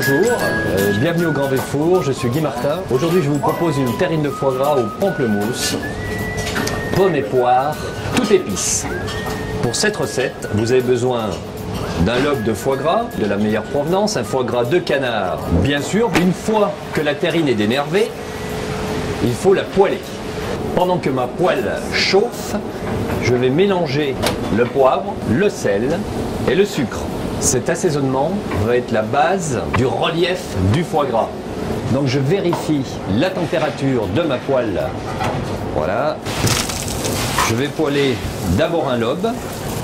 Bonjour, bienvenue au Grand Véfour, je suis Guy Martin. Aujourd'hui je vous propose une terrine de foie gras au pamplemousse, pommes et poires, toute épice. Pour cette recette, vous avez besoin d'un lobe de foie gras, de la meilleure provenance, un foie gras de canard. Bien sûr, une fois que la terrine est dénervée, il faut la poêler. Pendant que ma poêle chauffe, je vais mélanger le poivre, le sel et le sucre. Cet assaisonnement va être la base du relief du foie gras. Donc je vérifie la température de ma poêle. Voilà. Je vais poêler d'abord un lobe.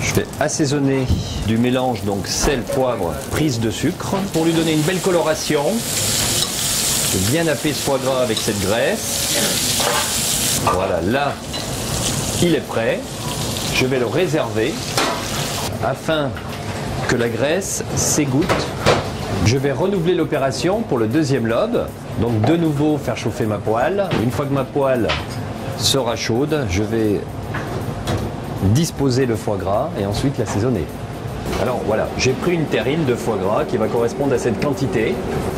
Je vais assaisonner du mélange, donc sel, poivre, prise de sucre. Pour lui donner une belle coloration, je vais bien happer ce foie gras avec cette graisse. Voilà, là, il est prêt. Je vais le réserver afin que la graisse s'égoutte. Je vais renouveler l'opération pour le deuxième lobe. Donc de nouveau faire chauffer ma poêle. Une fois que ma poêle sera chaude, je vais disposer le foie gras et ensuite l'assaisonner. Alors voilà, j'ai pris une terrine de foie gras qui va correspondre à cette quantité.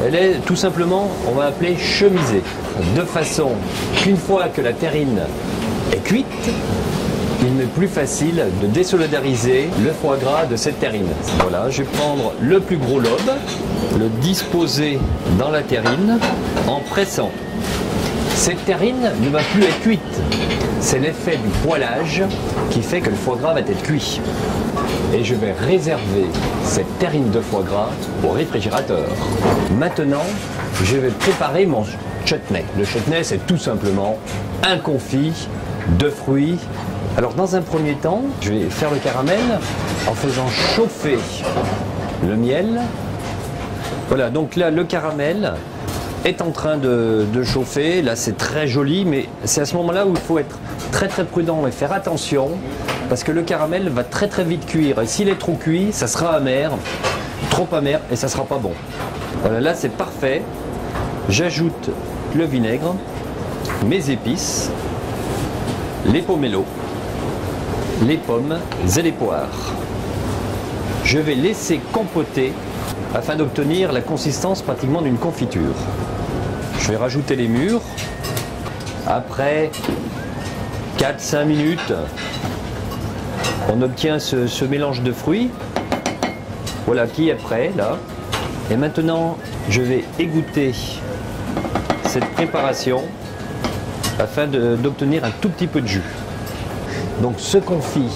Elle est tout simplement, on va appeler chemisée. De façon qu'une fois que la terrine est cuite, il m'est plus facile de désolidariser le foie gras de cette terrine. Voilà, je vais prendre le plus gros lobe, le disposer dans la terrine en pressant. Cette terrine ne va plus être cuite. C'est l'effet du poêlage qui fait que le foie gras va être cuit. Et je vais réserver cette terrine de foie gras au réfrigérateur. Maintenant, je vais préparer mon chutney. Le chutney, c'est tout simplement un confit de fruits. Alors dans un premier temps, je vais faire le caramel en faisant chauffer le miel. Voilà, donc là le caramel est en train de chauffer. Là c'est très joli, mais c'est à ce moment-là où il faut être très prudent et faire attention parce que le caramel va très vite cuire. Et s'il est trop cuit, ça sera amer, trop amer et ça sera pas bon. Voilà, là c'est parfait. J'ajoute le vinaigre, mes épices, les pomelos, les pommes et les poires. Je vais laisser compoter afin d'obtenir la consistance pratiquement d'une confiture. Je vais rajouter les mûres. Après 4-5 minutes, on obtient ce mélange de fruits. Voilà qui est prêt là. Et maintenant, je vais égoutter cette préparation afin d'obtenir un tout petit peu de jus. Donc ce confit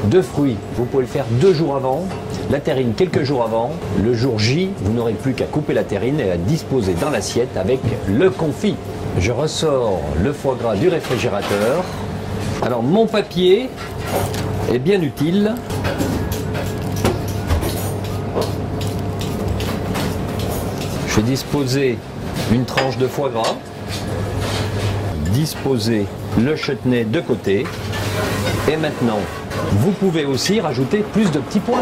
de fruits, vous pouvez le faire 2 jours avant, la terrine quelques jours avant. Le jour J, vous n'aurez plus qu'à couper la terrine et à disposer dans l'assiette avec le confit. Je ressors le foie gras du réfrigérateur. Alors mon papier est bien utile. Je vais disposer une tranche de foie gras, disposer le chutney de côté. Et maintenant, vous pouvez aussi rajouter plus de petits pois.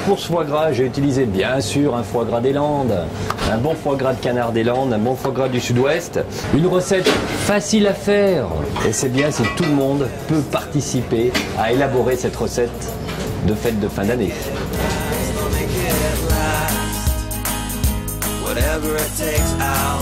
Pour ce foie gras, j'ai utilisé bien sûr un foie gras des Landes, un bon foie gras de canard des Landes, un bon foie gras du Sud-Ouest. Une recette facile à faire. Et c'est bien si tout le monde peut participer à élaborer cette recette de fête de fin d'année. Whatever it takes, I'll